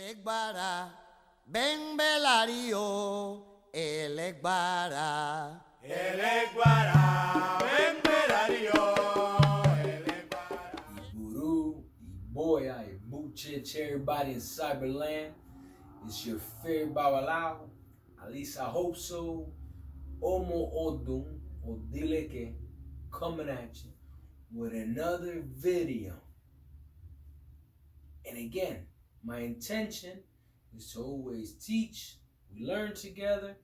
Elegbara, Ben Belario, Elegbara. Eleguara, Bemberario, Eleguara. Iburu, Iboya, Ibuchich, everybody in Cyberland. It's your favorite Bawalao. At least I hope so. Omo Odun, Odileke, coming at you with another video. And again, my intention is to always teach. We learn together.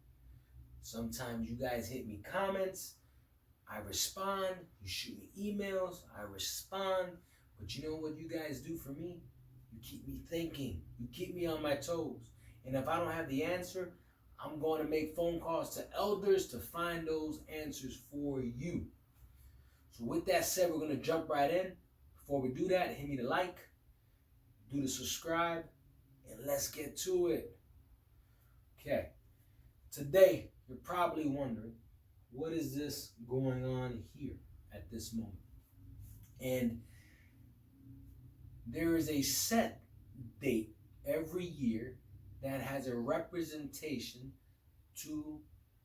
Sometimes you guys hit me comments. I respond. You shoot me emails. I respond. But you know what you guys do for me? You keep me thinking. You keep me on my toes. And if I don't have the answer, I'm going to make phone calls to elders to find those answers for you. So with that said, we're going to jump right in. Before we do that, hit me the like, do the subscribe, and let's get to it. Okay. Today, you're probably wondering, what is this going on here at this moment? And there is a set date every year that has a representation to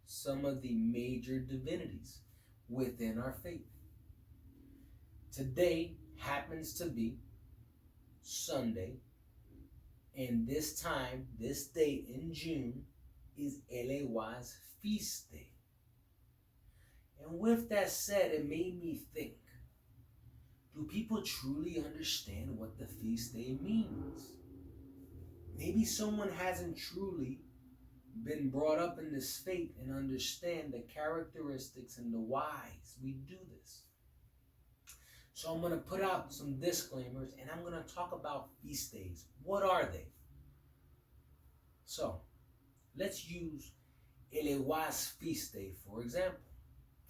some of the major divinities within our faith. Today happens to be Sunday, and this time, this date in June, is Elewa's feast day. And with that said, it made me think, do people truly understand what the feast day means? Maybe someone hasn't truly been brought up in this faith and understand the characteristics and the whys we do this. So I'm going to put out some disclaimers and I'm going to talk about feast days. What are they? So let's use Elewa's feast day, for example.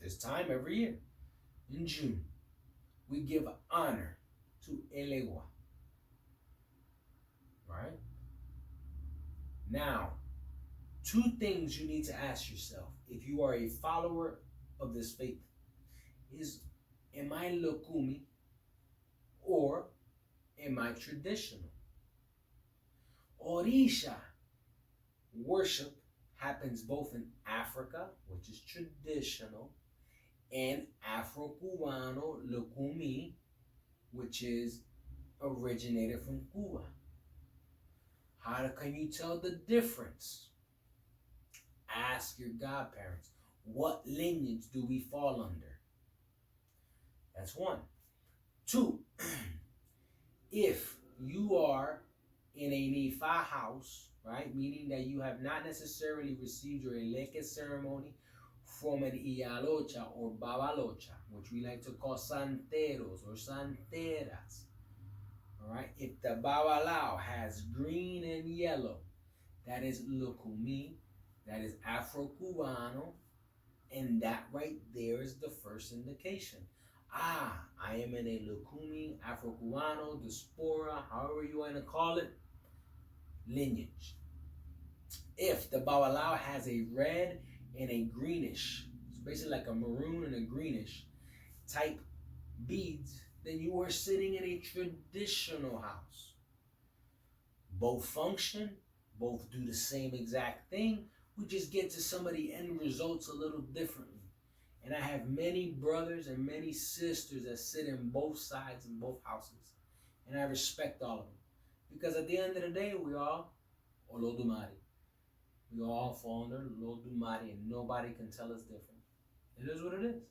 This time every year, in June, we give honor to Elewa. Right? Now, two things you need to ask yourself if you are a follower of this faith is, am I Lokumi or am I traditional? Orisha worship happens both in Africa, which is traditional, and Afro-Cubano Lokumi, which is originated from Cuba. How can you tell the difference? Ask your godparents. What lineage do we fall under? That's one. Two, if you are in a Nifa house, right, meaning that you have not necessarily received your Eleke ceremony from an Iyalocha or Babalocha, which we like to call Santeros or Santeras. All right, if the Babalao has green and yellow, that is Lukumi, that is Afro-Cubano, and that right there is the first indication. I am in a Lukumi, Afro-Cubano, diaspora, however you want to call it, lineage. If the Babalao has a red and a greenish, it's basically like a maroon and a greenish type beads, then you are sitting in a traditional house. Both function, both do the same exact thing. We just get to some of the end results a little differently. And I have many brothers and many sisters that sit in both sides in both houses. And I respect all of them. Because at the end of the day, we all Olodumare. We all fall under Olodumare and nobody can tell us different. It is what it is.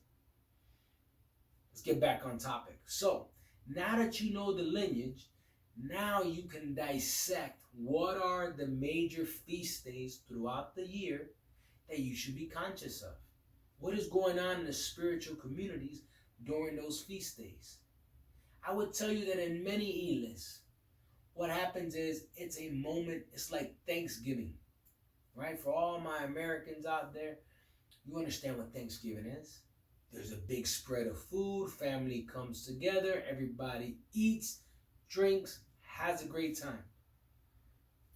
Let's get back on topic. So, now that you know the lineage, now you can dissect what are the major feast days throughout the year that you should be conscious of. What is going on in the spiritual communities during those feast days? I would tell you that in many Iles, what happens is it's a moment, it's like Thanksgiving, right? For all my Americans out there, you understand what Thanksgiving is. There's a big spread of food, family comes together, everybody eats, drinks, has a great time.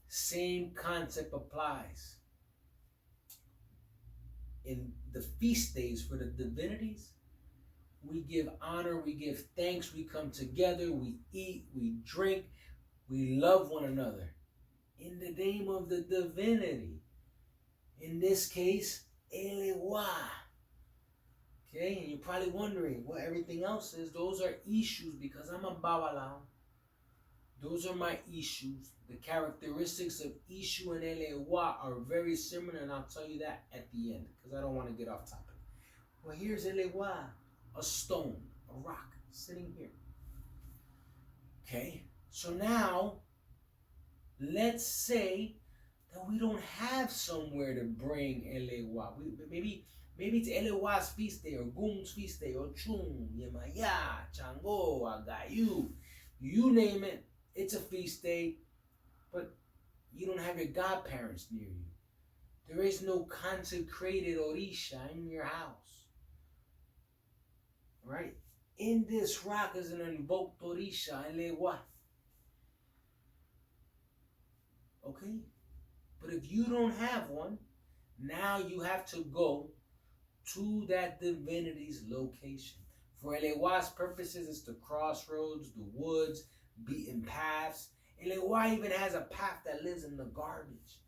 Same concept applies. In the feast days for the divinities, we give honor, we give thanks, we come together, we eat, we drink, we love one another. in the name of the divinity. In this case, Elewa. Okay, and you're probably wondering what everything else is. Those are issues because I'm a Babalao. Those are my issues. The characteristics of Ishu and Elewa are very similar, and I'll tell you that at the end because I don't want to get off topic. Well, here's Elewa, a stone, a rock, sitting here. Okay, so now let's say that we don't have somewhere to bring Elewa. Maybe it's Elewa's feast day, or Gum's feast day, or Chum, Yemaya, Chango, Agayu. You name it, it's a feast day, but you don't have your godparents near you. There is no consecrated Orisha in your house. Right? In this rock is an invoked Orisha, Elewa. Okay? But if you don't have one, now you have to go to that divinity's location. For Elewa's purposes, it's the crossroads, the woods, beaten paths. Elewa even has a path that lives in the garbage,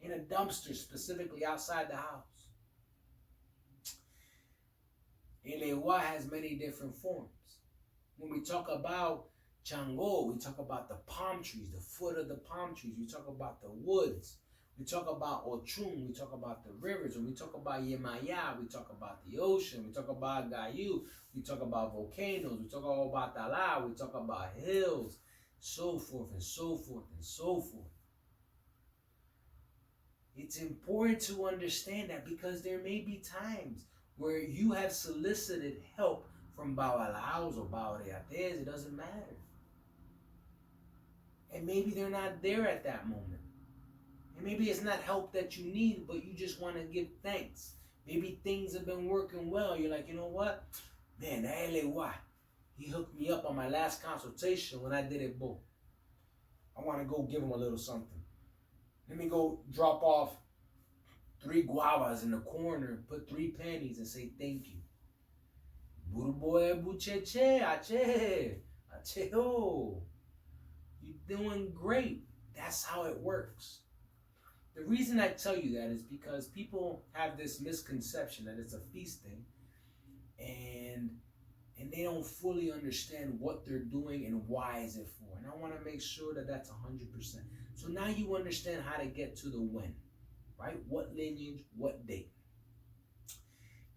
in a dumpster specifically outside the house. Elewa has many different forms. When we talk about Chango, we talk about the palm trees, the foot of the palm trees. We talk about the woods. We talk about Ochum. We talk about the rivers. When we talk about Yemaya, we talk about the ocean. We talk about Gayu. We talk about volcanoes. We talk about Tala. We talk about hills, so forth and so forth and so forth. It's important to understand that because there may be times where you have solicited help from Bawalaos or Bawareates, it doesn't matter. And maybe they're not there at that moment. And maybe it's not help that you need, but you just want to give thanks. Maybe things have been working well. You're like, you know what? Man, that Elewa, he hooked me up on my last consultation when I did it, boo. I want to go give him a little something. Let me go drop off 3 guavas in the corner, put 3 pennies and say thank you. Buruboe bucheche, ache, acheo. You're doing great. That's how it works. The reason I tell you that is because people have this misconception that it's a feast day and they don't fully understand what they're doing and why is it for. And I want to make sure that that's 100%. So now you understand how to get to the when, right? What lineage, what date.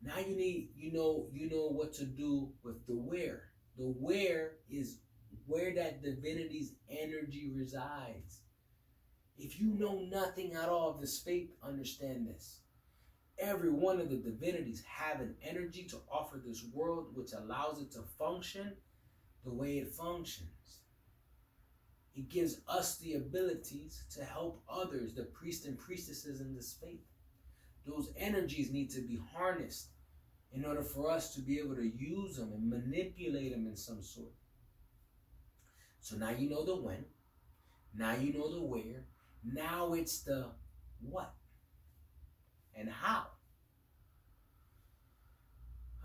Now you know what to do with the where. The where is where that divinity's energy resides. If you know nothing at all of this faith, understand this. Every one of the divinities have an energy to offer this world which allows it to function the way it functions. It gives us the abilities to help others, the priests and priestesses in this faith. Those energies need to be harnessed in order for us to be able to use them and manipulate them in some sort. So now you know the when. Now you know the where. Now it's the what and how.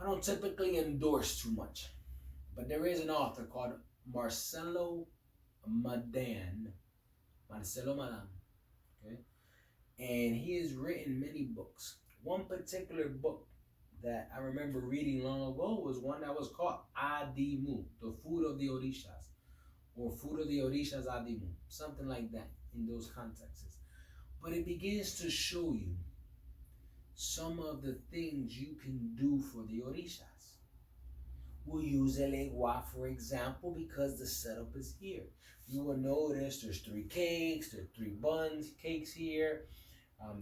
I don't typically endorse too much, but there is an author called Marcelo Madan, okay? And he has written many books. One particular book that I remember reading long ago was one that was called Adimu, the food of the Orishas, or food of the Orishas Adimu, something like that in those contexts. But it begins to show you some of the things you can do for the Orishas. We'll use Elewa, for example, because the setup is here. You will notice there's 3 cakes, there's 3 buns, cakes here.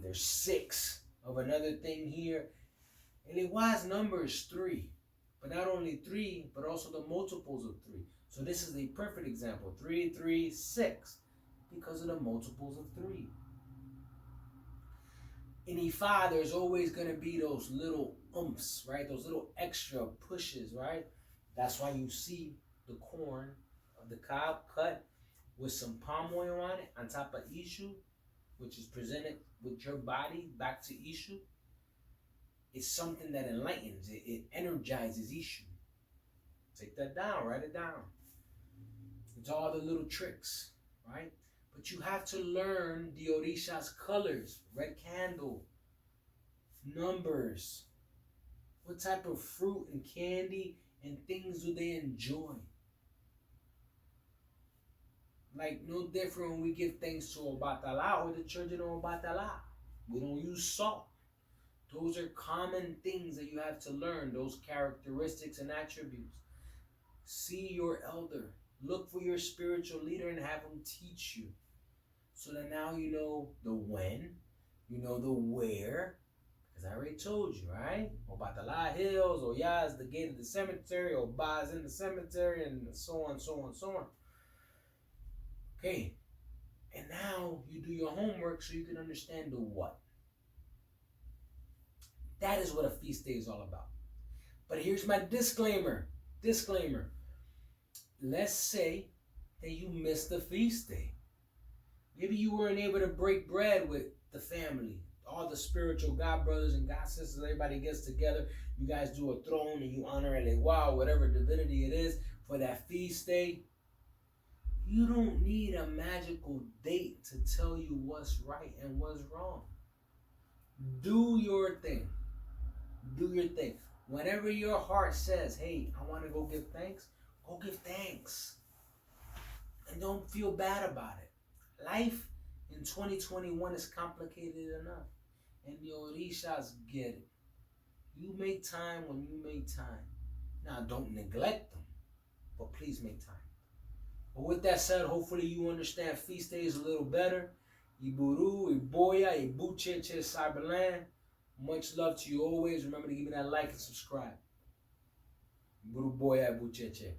There's 6 of another thing here. Elewa's number is 3, but not only 3, but also the multiples of 3. So this is a perfect example. 3, 3, 6, because of the multiples of 3. In Ifa, there's always going to be those little umps, right? Those little extra pushes, right? That's why you see the corn of the cob cut with some palm oil on it on top of Ishu, which is presented with your body back to Ishu. It's something that enlightens, it energizes Ishu. Take that down, write it down. It's all the little tricks, right? But you have to learn the Orisha's colors, red candle, numbers, what type of fruit and candy and things do they enjoy. Like no different when we give thanks to Obatala or the children of Obatala. We don't use salt. Those are common things that you have to learn, those characteristics and attributes. See your elder. Look for your spiritual leader and have him teach you. So that now you know the when, you know the where. Because I already told you, right? Obatala Hills, Oya is the gate of the cemetery, Oba is in the cemetery, and so on, so on, so on. Okay. And now you do your homework so you can understand the what. That is what a feast day is all about. But here's my disclaimer. Disclaimer. Let's say that you missed the feast day. Maybe you weren't able to break bread with the family. All the spiritual God brothers and God sisters, everybody gets together. You guys do a throne and you honor El Ewa, whatever divinity it is, for that feast day. You don't need a magical date to tell you what's right and what's wrong. Do your thing. Do your thing. Whenever your heart says, hey, I want to go give thanks, go give thanks. And don't feel bad about it. Life in 2021 is complicated enough. And the Orishas get it. You make time when you make time. Now, don't neglect them, but please make time. But with that said, hopefully you understand feast days a little better. Iburu, Iboya, Ibucheche, Cyberland. Much love to you always. Remember to give me that like and subscribe. Iburu, Boya, Ibucheche.